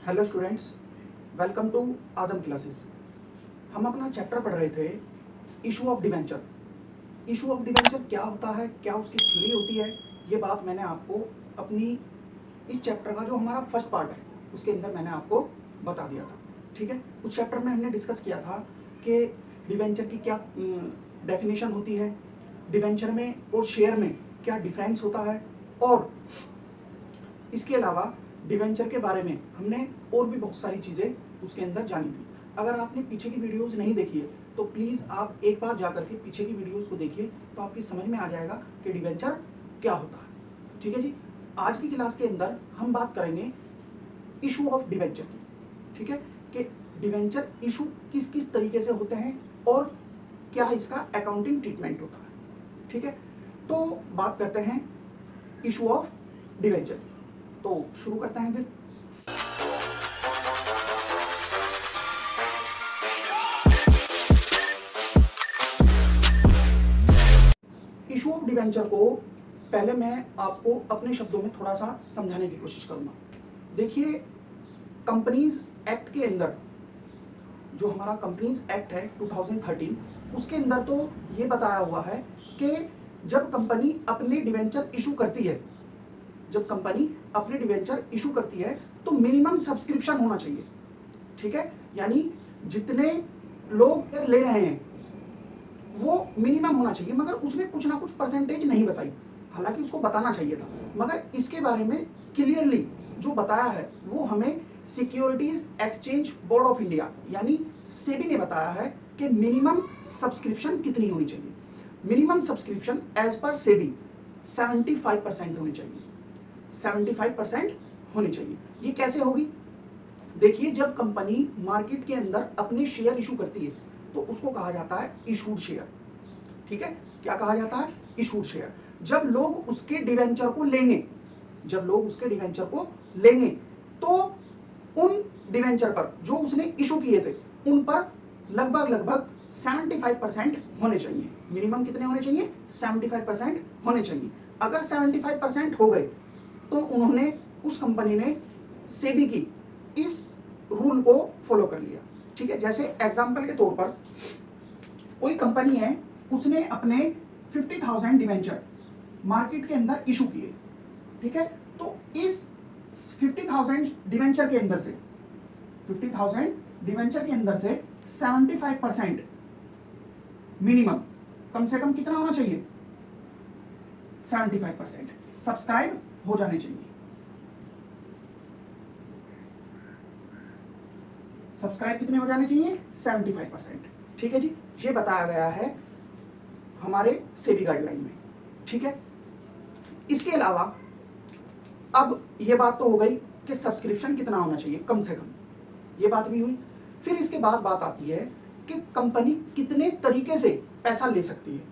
Hello students, welcome to Azam classes. हम अपना chapter पढ़ रहे थे issue of debenture. Issue of debenture क्या होता है, क्या उसकी थ्योरी होती है, ये बात मैंने आपको अपनी इस चैप्टर का जो हमारा फर्स्ट पार्ट है उसके अंदर मैंने आपको बता दिया था। ठीक है, उस चैप्टर में हमने डिस्कस किया था कि डिबेंचर की क्या डेफिनेशन होती है, डिबेंचर में और शेयर में क्या डिफरेंस होता है, और इसके अलावा डिवेंचर के बारे में हमने और भी बहुत सारी चीज़ें उसके अंदर जानी थी। अगर आपने पीछे की वीडियोस नहीं देखी है तो प्लीज़ आप एक बार जाकर के पीछे की वीडियोस को देखिए, तो आपकी समझ में आ जाएगा कि डिवेंचर क्या होता है। ठीक है जी, आज की क्लास के अंदर हम बात करेंगे इशू ऑफ डिवेंचर की। ठीक है, कि डिवेंचर इशू किस किस तरीके से होते हैं और क्या इसका अकाउंटिंग ट्रीटमेंट होता है। ठीक है, तो बात करते हैं इशू ऑफ डिवेंचर की। तो शुरू करते हैं फिर। इशू ऑफ डिवेंचर को पहले मैं आपको अपने शब्दों में थोड़ा सा समझाने की कोशिश करूंगा। देखिए, कंपनीज एक्ट के अंदर जो हमारा कंपनीज एक्ट है 2013, उसके अंदर तो ये बताया हुआ है कि जब कंपनी अपने डिवेंचर इशू करती है, जब कंपनी अपने डिवेंचर इशू करती है तो मिनिमम सब्सक्रिप्शन होना चाहिए। ठीक है, यानी जितने लोग ले रहे हैं वो मिनिमम होना चाहिए, मगर उसने कुछ ना कुछ परसेंटेज नहीं बताई। हालांकि उसको बताना चाहिए था, मगर इसके बारे में क्लियरली जो बताया है वो हमें securities exchange board of India यानी सेबी ने बताया है कि मिनिमम सब्सक्रिप्शन कितनी होनी चाहिए। Minimum subscription as per SEBI 75% होनी चाहिए। 75% होनी चाहिए। ये कैसे होगी? देखिए, जब कंपनी मार्केट के अंदर अपने शेयर इशू करती है तो उसको कहा जाता है इशूड शेयर। ठीक है, क्या कहा जाता है? Issued share. जब लोग उसके डिवेंचर को लेंगे, जब लोग उसके डिवेंचर को लेंगे तो उन डिवेंचर पर जो उसने इशू किए थे उन पर लगभग 75% होने चाहिए। मिनिमम कितने होने चाहिए? 75% होने चाहिए। अगर 75% हो गए तो उन्होंने, उस कंपनी ने सेबी की इस रूल को फॉलो कर लिया। ठीक है, जैसे एग्जांपल के तौर पर कोई कंपनी है, उसने अपने 50,000 डिवेंचर मार्केट के अंदर इशू किए। ठीक है, तो इस 50,000 डिवेंचर के अंदर से 50,000 डिवेंचर के अंदर से 75% मिनिमम, कम से कम कितना होना चाहिए? 75% सब्सक्राइब हो जाने चाहिए। सब्सक्राइब कितने हो जाने चाहिए? 75%। ठीक है जी, ये बताया गया है हमारे सेबी गाइडलाइन में। ठीक है, इसके अलावा अब ये बात तो हो गई कि सब्सक्रिप्शन कितना होना चाहिए कम से कम, ये बात भी हुई। फिर इसके बाद बात आती है कि कंपनी कितने तरीके से पैसा ले सकती है।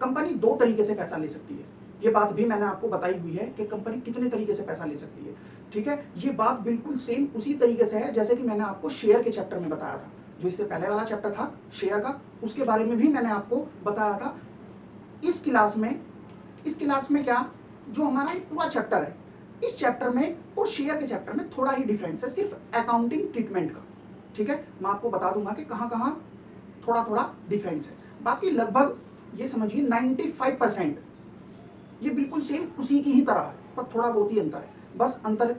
कंपनी दो तरीके से पैसा ले सकती है, ये बात भी मैंने आपको बताई हुई है कि कंपनी कितने तरीके से पैसा ले सकती है। ठीक है, ये बात बिल्कुल सेम उसी तरीके से है जैसे कि मैंने आपको शेयर के चैप्टर में बताया था। जो इससे पहले वाला चैप्टर था शेयर का, उसके बारे में भी मैंने आपको बताया था। इस क्लास में क्या, जो हमारा एक पूरा चैप्टर है, इस चैप्टर में और शेयर के चैप्टर में थोड़ा ही डिफरेंस है, सिर्फ अकाउंटिंग ट्रीटमेंट का। ठीक है, मैं आपको बता दूंगा कि कहां कहां थोड़ा थोड़ा डिफरेंस है। बाकी लगभग ये समझिए 95% ये बिल्कुल सेम उसी की ही तरह है, पर थोड़ा बहुत ही अंतर है। बस अंतर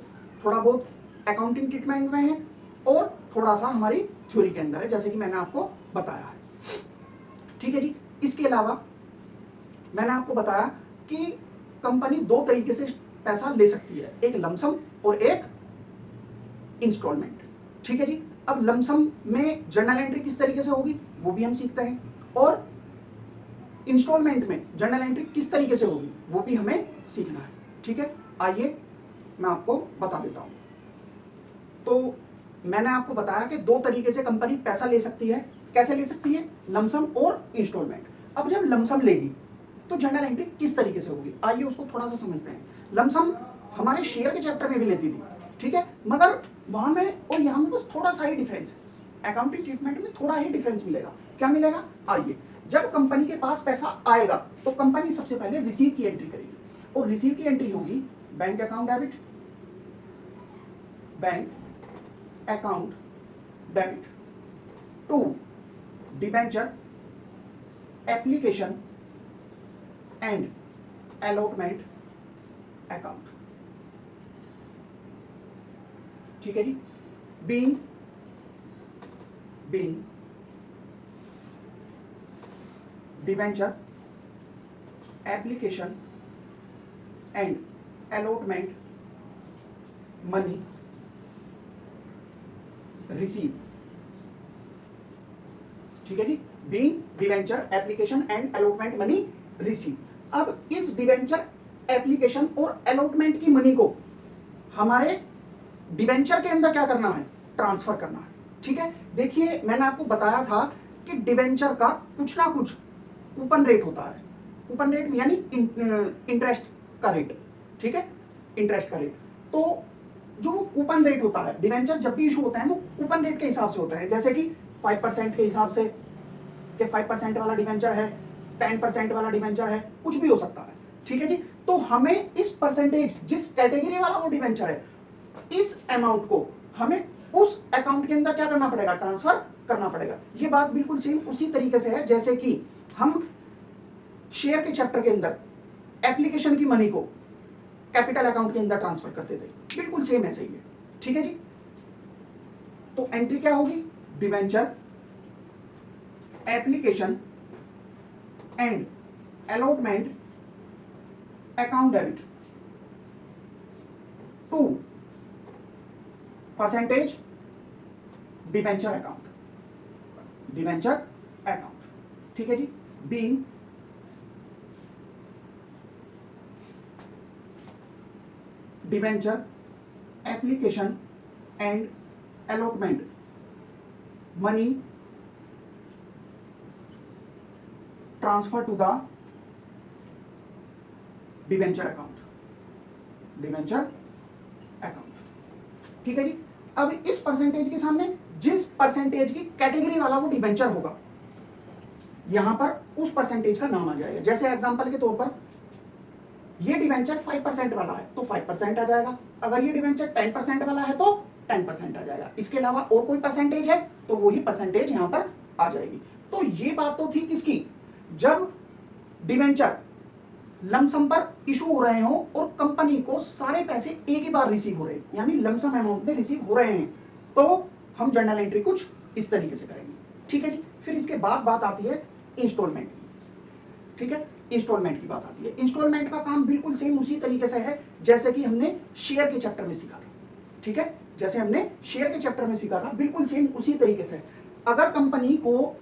थोड़ा बहुत अकाउंटिंग ट्रीटमेंट में है और थोड़ा सा हमारी थ्योरी के अंदर है, जैसे कि मैंने आपको बताया है। ठीक है जी, इसके अलावा मैंने आपको बताया कि कंपनी दो तरीके से पैसा ले सकती है, एक लमसम और एक इंस्टॉलमेंट। ठीक है जी, अब लमसम में जर्नल एंट्री किस तरीके से होगी वो भी हम सीखते हैं, और इंस्टॉलमेंट में जर्नल एंट्री किस तरीके से होगी वो भी हमें सीखना है। ठीक है, आइए मैं आपको बता देता हूं। तो मैंने आपको बताया कि दो तरीके से कंपनी पैसा ले सकती है। कैसे ले सकती है? लमसम और इंस्टॉलमेंट। अब जब लमसम लेगी तो जर्नल एंट्री किस तरीके से होगी, आइए उसको थोड़ा सा समझते हैं। लमसम हमारे शेयर के चैप्टर में भी लेती थी, ठीक है, मगर वहां में और यहां में बस थोड़ा सा ही डिफरेंस है। अकाउंटिंग ट्रीटमेंट में थोड़ा ही डिफरेंस मिलेगा। क्या मिलेगा? आइए, जब कंपनी के पास पैसा आएगा तो कंपनी सबसे पहले रिसीव की एंट्री करेगी, और रिसीव की एंट्री होगी bank account debit, bank account debit to debenture application and allotment account. ठीक है जी। Being debenture application and allotment money receive. ठीक है जी। Being debenture application and allotment money receive. अब इस डिबेंचर एप्लीकेशन और अलॉटमेंट की मनी को हमारे डिबेंचर के अंदर क्या करना है, ट्रांसफर करना है। ठीक है। देखिए मैंने आपको बताया था कि डिबेंचर का कुछ ना कुछ कूपन रेट होता है। कूपन रेट यानी इंटरेस्ट का रेट। ठीक है, इंटरेस्ट का रेट। तो जो कूपन रेट होता है, डिबेंचर जब भी इशू होता है वो कूपन रेट के हिसाब से होता है। जैसे कि 5% के हिसाब से, कि 5% वाला डिबेंचर है, 10% वाला डिबेंचर है, कुछ भी हो सकता है। ठीक है जी। तो हमें इस परसेंटेज, जिस कैटेगरी वाला वो डिबेंचर है, इस अमाउंट को हमें उस अकाउंट के अंदर क्या करना पड़ेगा, ट्रांसफर करना पड़ेगा। ये बात बिल्कुल सेम उसी तरीके से है जैसे कि हम शेयर के चैप्टर के अंदर एप्लीकेशन की मनी को कैपिटल अकाउंट के अंदर ट्रांसफर करते थे, बिल्कुल सेम ऐसे ही है। ठीक है जी। तो एंट्री क्या होगी, debenture application and allotment account debit to percentage debenture account, debenture account. ठीक है जी। Being debenture application and allotment money transfer to the debenture account, debenture account. ठीक है जी। अब इस परसेंटेज के सामने जिस परसेंटेज की कैटेगरी वाला वो डिबेंचर होगा, यहां पर उस परसेंटेज का नाम आ जाएगा। जैसे एग्जांपल के तौर पर ये डिबेंचर 5% वाला है तो 5% आ जाएगा। अगर ये डिबेंचर 10% वाला है तो 10% आ जाएगा। इसके अलावा और कोई परसेंटेज है तो वही परसेंटेज यहां पर आ जाएगी। तो ये बात तो थी किसकी, जब डिबेंचर लमसम पर इशू हो रहे हो और कंपनी को सारे पैसे एक ही बार रिसीव हो रहे हैं, यानी लमसम अमाउंट में रिसीव हो रहे हैं, तो हम जर्नल एंट्री कुछ इस तरीके से करेंगे। ठीक है जी। फिर इसके बाद बात आती है इंस्टॉलमेंट की। ठीक है, इंस्टॉलमेंट की बात आती है। इंस्टॉलमेंट का काम बिल्कुल सेम उसी तरीके से है जैसे कि हमने शेयर के चैप्टर में सीखा था। ठीक है, जैसे हमने शेयर के चैप्टर में सीखा था, बिल्कुल सेम उसी तरीके से। अगर कंपनी को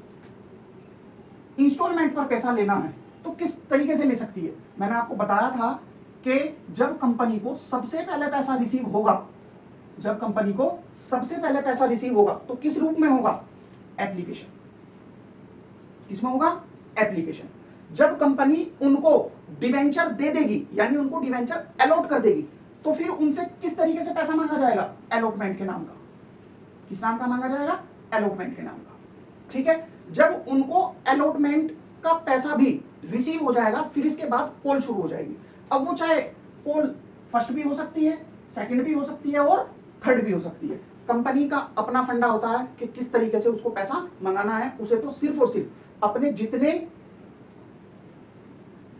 इंस्टॉलमेंट पर पैसा लेना है तो किस तरीके से ले सकती है, मैंने आपको बताया था कि जब कंपनी को सबसे पहले पैसा रिसीव होगा, जब कंपनी को सबसे पहले पैसा रिसीव होगा तो किस रूप में होगा, एप्लीकेशन। किसमें होगा, एप्लीकेशन। जब कंपनी उनको डिवेंचर दे देगी, यानी उनको डिवेंचर अलॉट कर देगी, तो फिर उनसे किस तरीके से पैसा मांगा जाएगा, अलॉटमेंट के नाम का। किस नाम का मांगा जाएगा, अलॉटमेंट के नाम का। ठीक है। जब उनको अलॉटमेंट का पैसा भी रिसीव हो जाएगा, फिर इसके बाद कॉल शुरू हो जाएगी। अब वो चाहे कॉल फर्स्ट भी हो सकती है, सेकंड भी हो सकती है और थर्ड भी हो सकती है। कंपनी का अपना फंडा होता है कि किस तरीके से उसको पैसा मंगाना है। उसे तो सिर्फ और सिर्फ अपने जितने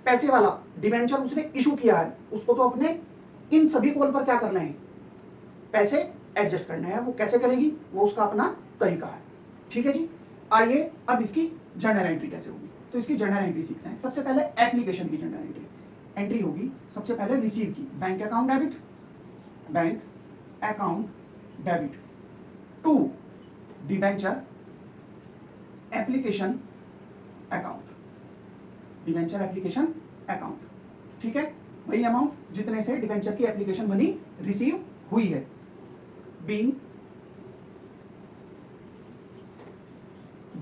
पैसे वाला डिवेंचर उसने इशू किया है, उसको तो अपने इन सभी कॉल पर क्या करना है, पैसे एडजस्ट करने हैं। वो कैसे करेगी, वो उसका अपना तरीका है। ठीक है जी। आइए अब इसकी जर्नल एंट्री कैसे होगी, तो इसकी जर्नल एंट्री सीखते हैं। सबसे पहले एप्लीकेशन की जर्नल एंट्री होगी सबसे पहले रिसीव की, bank account debit, bank account debit to debenture application account, debenture application account. ठीक है, वही अमाउंट जितने से डिवेंचर की एप्लीकेशन मनी रिसीव हुई है। Being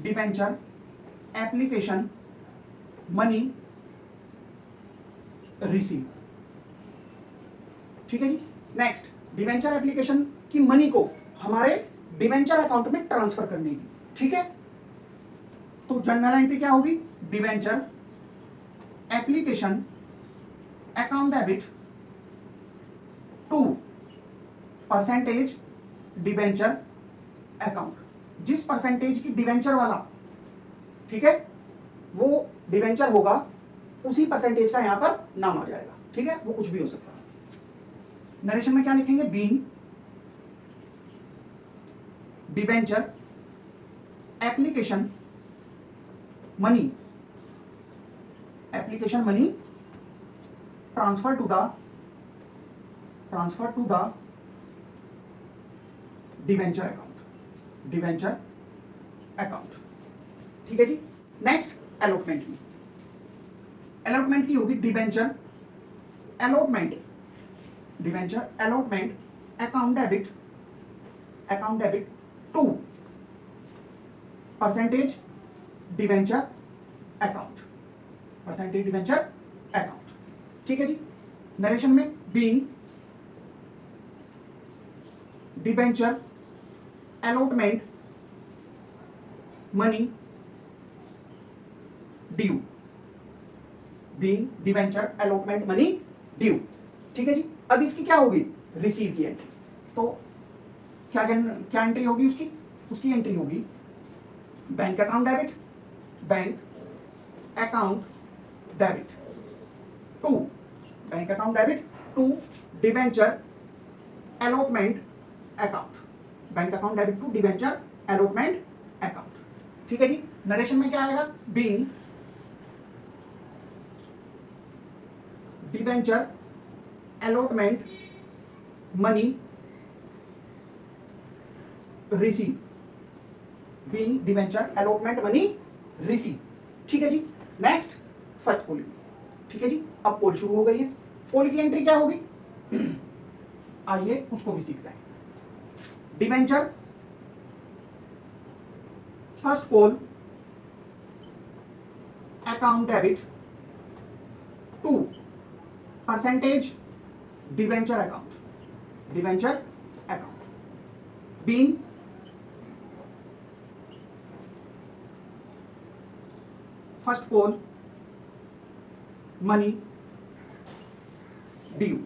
debenture application money receive. ठीक है जी। नेक्स्ट, डिवेंचर एप्लीकेशन की मनी को हमारे डिवेंचर अकाउंट में ट्रांसफर करने की। ठीक है, तो जर्नल एंट्री क्या होगी, debenture application account debit to percentage debenture account. जिस परसेंटेज की डिवेंचर वाला, ठीक है, वो डिवेंचर होगा उसी परसेंटेज का यहां पर नाम आ जाएगा, ठीक है, वो कुछ भी हो सकता है। नरेशन में क्या लिखेंगे, being debenture application money transfer to the debenture account, ठीक है जी। नेक्स्ट अलॉटमेंट की होगी debenture allotment account debit to percentage debenture account, ठीक है जी। नरेशन में being debenture allotment money due, ठीक है जी। अब इसकी क्या होगी, रिसीव की एंट्री। तो क्या एंट्री होगी उसकी एंट्री होगी bank account debit to debenture allotment account, ठीक है जी। नरेशन में क्या आएगा, being debenture allotment money receive, ठीक है जी। नेक्स्ट फर्स्ट पोल, ठीक है जी। अब पोल शुरू हो गई है। पोल की एंट्री क्या होगी, आइए उसको भी सीखते हैं। Debenture first call account debit to percentage debenture account being first call money due,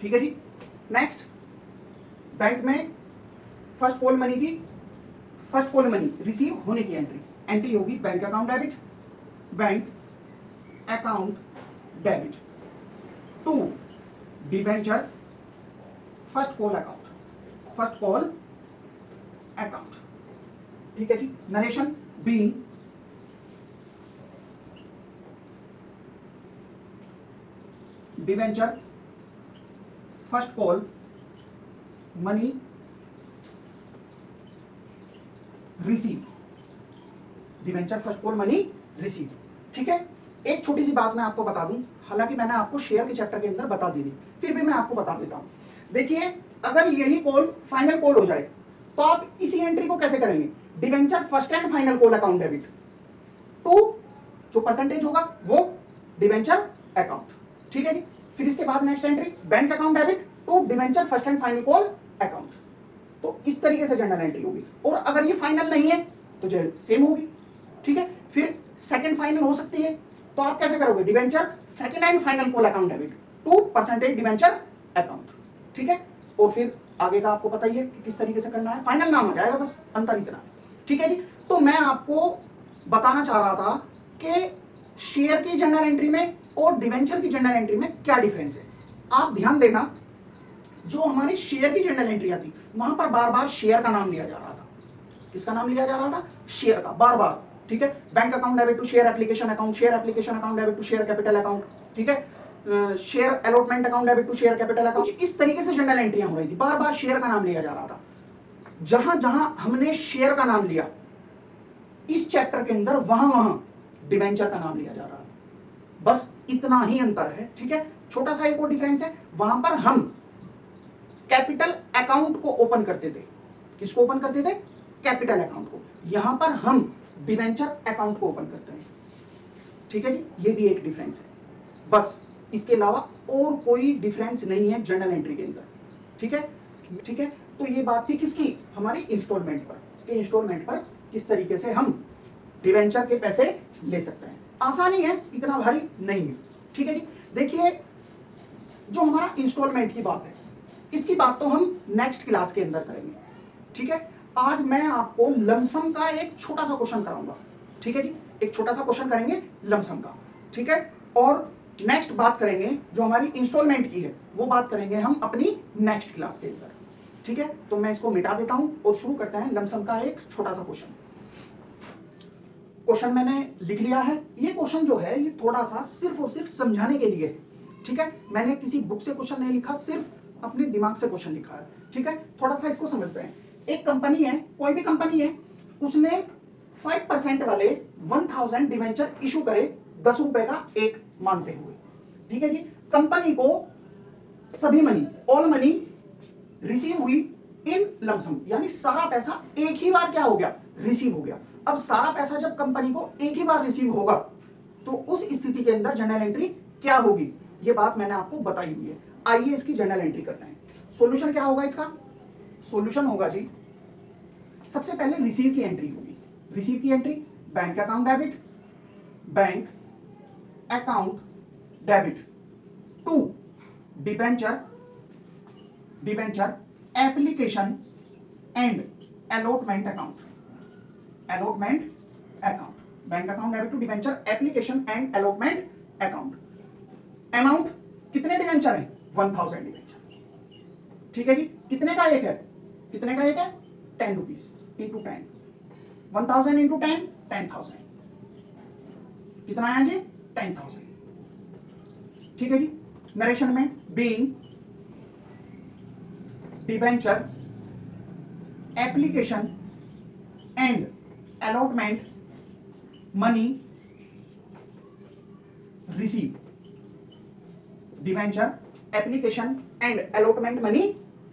ठीक है जी। नेक्स्ट बैंक में फर्स्ट पोल मनी रिसीव होने की एंट्री होगी bank account debit to debenture first call account, ठीक है जी। Narration being debenture first call money receive, ठीक है। एक छोटी सी बात मैं आपको बता दूं, हालांकि मैंने आपको शेयर के चैप्टर के अंदर बता दी थी, फिर भी मैं आपको बता देता हूं। देखिए, अगर यही कॉल फाइनल कॉल हो जाए तो आप इसी एंट्री को कैसे करेंगे, debenture first and final call account debit to जो परसेंटेज होगा वो डिवेंचर अकाउंट, ठीक है जी। फिर इसके बाद next entry bank account debit to debenture first and final call account. तो इस तरीके से जनरल एंट्री होगी। और अगर ये फाइनल नहीं है तो जो सेम होगी, ठीक है। फिर सेकंड फाइनल हो सकती है, तो आप कैसे करोगे, debenture second and final call account debit to percentage debenture account, ठीक है। और फिर आगे का आपको पता ही है कि किस तरीके से करना है, फाइनल नाम आ जाएगा, बस अंतर इतना, ठीक है जी। तो मैं आपको बताना चाह रहा था कि शेयर की जनरल एंट्री में और डिवेंचर की जनरल एंट्री में क्या डिफरेंस है। आप ध्यान देना, जो हमारी शेयर की जनरल एंट्री आती वहां पर बार बार शेयर का नाम लिया जा रहा था। किसका नाम लिया जा रहा था, शेयर का, बार बार, ठीक है। Bank account debit to share application account debit to share capital account, ठीक है। Share allotment account debit to share capital account, इस तरीके से जनरल एंट्रियां हो रही थी, बार बार शेयर का नाम लिया जा रहा था। जहां जहां हमने शेयर का नाम लिया इस चैप्टर के अंदर, वहां वहां डिवेंचर का नाम लिया जा रहा है, बस इतना ही अंतर है, ठीक है। छोटा सा एक और डिफरेंस है, वहां पर हम कैपिटल अकाउंट को ओपन करते थे। किसको ओपन करते थे, कैपिटल अकाउंट को। यहां पर हम डिवेंचर अकाउंट को ओपन करते हैं, ठीक है जी। ये भी एक डिफरेंस है, बस इसके अलावा और कोई डिफरेंस नहीं है जनरल एंट्री के अंदर, ठीक है, ठीक है। तो ये बात थी किसकी, हमारी इंस्टॉलमेंट पर, कि इंस्टॉलमेंट पर किस तरीके से हम डिवेंचर के पैसे ले सकते हैं। आसानी है, इतना भारी नहीं है, ठीक है जी। देखिए, जो हमारा इंस्टॉलमेंट की बात है, इसकी बात तो हम नेक्स्ट क्लास के अंदर करेंगे, ठीक है, आज मैं आपको लमसम का एक छोटा सा क्वेश्चन कराऊंगा। ठीक है जी, एक छोटा सा क्वेश्चन करेंगे लमसम का। ठीक है, और नेक्स्ट बात करेंगे जो हमारी इंस्टॉलमेंट की है, वो बात करेंगे हम अपनी नेक्स्ट क्लास के अंदर। ठीक है, तो मैं इसको मिटा देता हूं और शुरू करते हैं लमसम का एक छोटा सा क्वेश्चन। क्वेश्चन मैंने लिख लिया है। ये क्वेश्चन जो है ये थोड़ा सा सिर्फ और सिर्फ समझाने के लिए। ठीक है, मैंने किसी बुक से क्वेश्चन नहीं लिखा, सिर्फ अपने दिमाग से क्वेश्चन लिखा है। ठीक है, थोड़ा सा इसको समझते हैं। एक कंपनी है, कोई भी कंपनी है, उसने 5% वाले 1000 डिवेंचर इशू करे 10 रुपए का एक मानते हुए। ठीक है जी, कंपनी को सभी मनी, ऑल मनी रिसीव हुई इन लमसम, यानी सारा पैसा एक ही बार क्या हो गया, रिसीव हो गया। अब सारा पैसा जब कंपनी को एक ही बार रिसीव होगा तो उस स्थिति के अंदर जर्नल एंट्री क्या होगी, ये बात मैंने आपको बताई हुई है। आइए इसकी जर्नल एंट्री करते हैं। सॉल्यूशन क्या होगा इसका? सॉल्यूशन होगा जी, सबसे पहले रिसीव की एंट्री होगी। रिसीव की entry, bank account debit, bank account debit to debenture, debenture application and allotment account, allotment account, bank account debit to debenture application and allotment account. Amount कितने डिबेंचर हैं? 1000 debenture. ठीक है जी, कितने का एक है, कितने का एक है? 10 रुपीज इंटू 10, 1000 इंटू 10, 10,000। कितना आया जी? 10,000। ठीक है जी, नरेशन में being debenture application and allotment money receive, debenture application and allotment money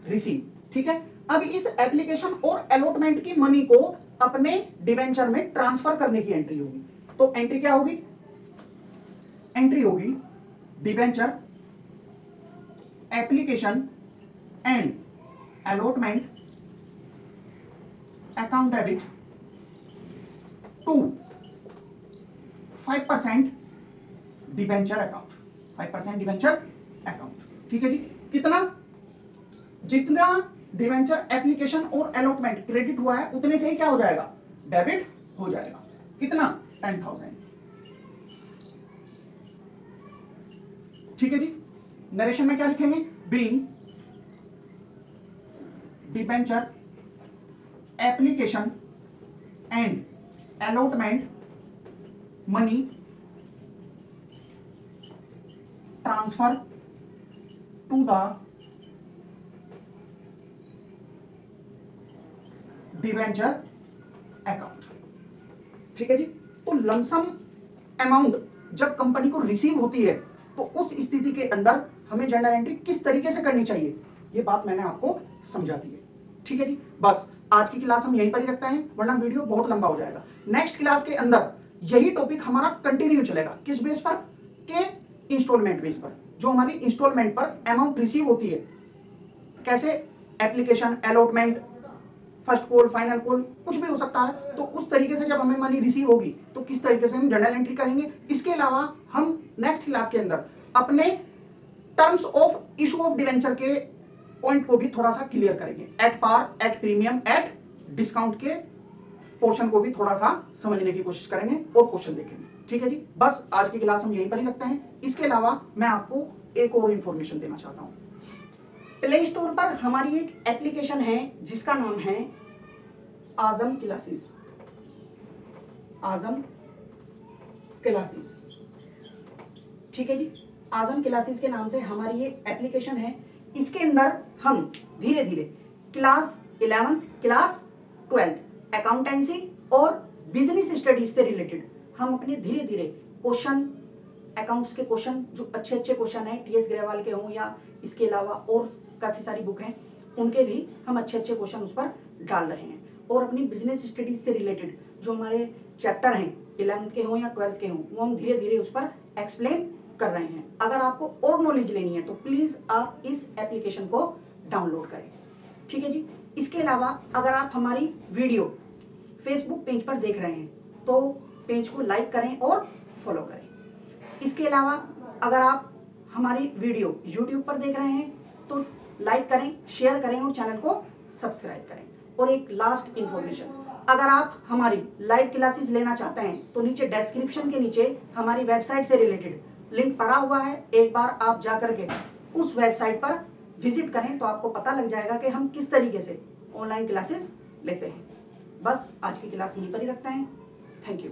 receive. ठीक है, अब इस एप्लीकेशन और अलॉटमेंट की मनी को अपने डिबेंचर में ट्रांसफर करने की एंट्री होगी। तो एंट्री क्या होगी? एंट्री होगी debenture application and allotment account debit to 5% debenture account, 5% debenture account. ठीक है जी, कितना? जितना डिबेंचर एप्लीकेशन और अलॉटमेंट क्रेडिट हुआ है उतने से ही क्या हो जाएगा, डेबिट हो जाएगा। कितना? 10,000। ठीक है जी, नरेशन में क्या लिखेंगे? Being debenture application and allotment money transfer to the debenture account. ठीक है जी, तो लमसम अमाउंट जब कंपनी को रिसीव होती है तो उस स्थिति के अंदर हमें जर्नल एंट्री किस तरीके से करनी चाहिए, ये बात मैंने आपको समझा दी है। ठीक है जी, बस आज की क्लास हम यहीं पर ही रखते हैं, वरना वीडियो बहुत लंबा हो जाएगा। नेक्स्ट क्लास के अंदर यही टॉपिक हमारा कंटिन्यू चलेगा। किस बेस पर? के इंस्टॉलमेंट बेस पर। जो हमारी इंस्टॉलमेंट पर अमाउंट रिसीव होती है, कैसे application, allotment, first call, final call, कुछ भी हो सकता है। तो उस तरीके से जब हमें मनी रिसीव होगी तो किस तरीके से हम जर्नल एंट्री करेंगे। इसके अलावा हम नेक्स्ट क्लास के अंदर अपने terms of issue of debenture के पॉइंट को भी थोड़ा सा क्लियर करेंगे। At par, at premium, at discount के पोर्शन को भी थोड़ा सा समझने की कोशिश करेंगे और क्वेश्चन देखेंगे। ठीक है जी, बस आज की क्लास हम यहीं पर ही रखते हैं। इसके अलावा मैं आपको एक और इंफॉर्मेशन देना चाहता हूं। प्ले स्टोर पर हमारी एक एप्लीकेशन है जिसका नाम है आजम क्लासेस, आजम क्लासेस। ठीक है जी, आजम क्लासेस के नाम से हमारी ये एप्लीकेशन है। इसके अंदर हम धीरे धीरे class 11th, class 12th, accountancy और बिजनेस स्टडीज से रिलेटेड हम अपने धीरे धीरे क्वेश्चन, अकाउंट्स के क्वेश्चन जो अच्छे अच्छे क्वेश्चन हैं, टीएस ग्रेवाल के हों या इसके अलावा और काफ़ी सारी बुक हैं, उनके भी हम अच्छे अच्छे क्वेश्चन उस पर डाल रहे हैं। और अपनी बिजनेस स्टडीज से रिलेटेड जो हमारे चैप्टर हैं 11th के हों या 12th के हों, वो हम धीरे धीरे उस पर एक्सप्लेन कर रहे हैं। अगर आपको और नॉलेज लेनी है तो प्लीज़ आप इस एप्लीकेशन को डाउनलोड करें। ठीक है जी, इसके अलावा अगर आप हमारी वीडियो फेसबुक पेज पर देख रहे हैं तो पेज को लाइक करें और फॉलो करें। इसके अलावा अगर आप हमारी वीडियो यूट्यूब पर देख रहे हैं तो लाइक करें, शेयर करें और चैनल को सब्सक्राइब करें। और एक लास्ट इंफॉर्मेशन, अगर आप हमारी लाइव क्लासेस लेना चाहते हैं तो नीचे डिस्क्रिप्शन के नीचे हमारी वेबसाइट से रिलेटेड लिंक पड़ा हुआ है, एक बार आप जाकर के उस वेबसाइट पर विजिट करें तो आपको पता लग जाएगा कि हम किस तरीके से ऑनलाइन क्लासेस लेते हैं। बस आज की क्लास यहीं पर ही रखते हैं। Thank you.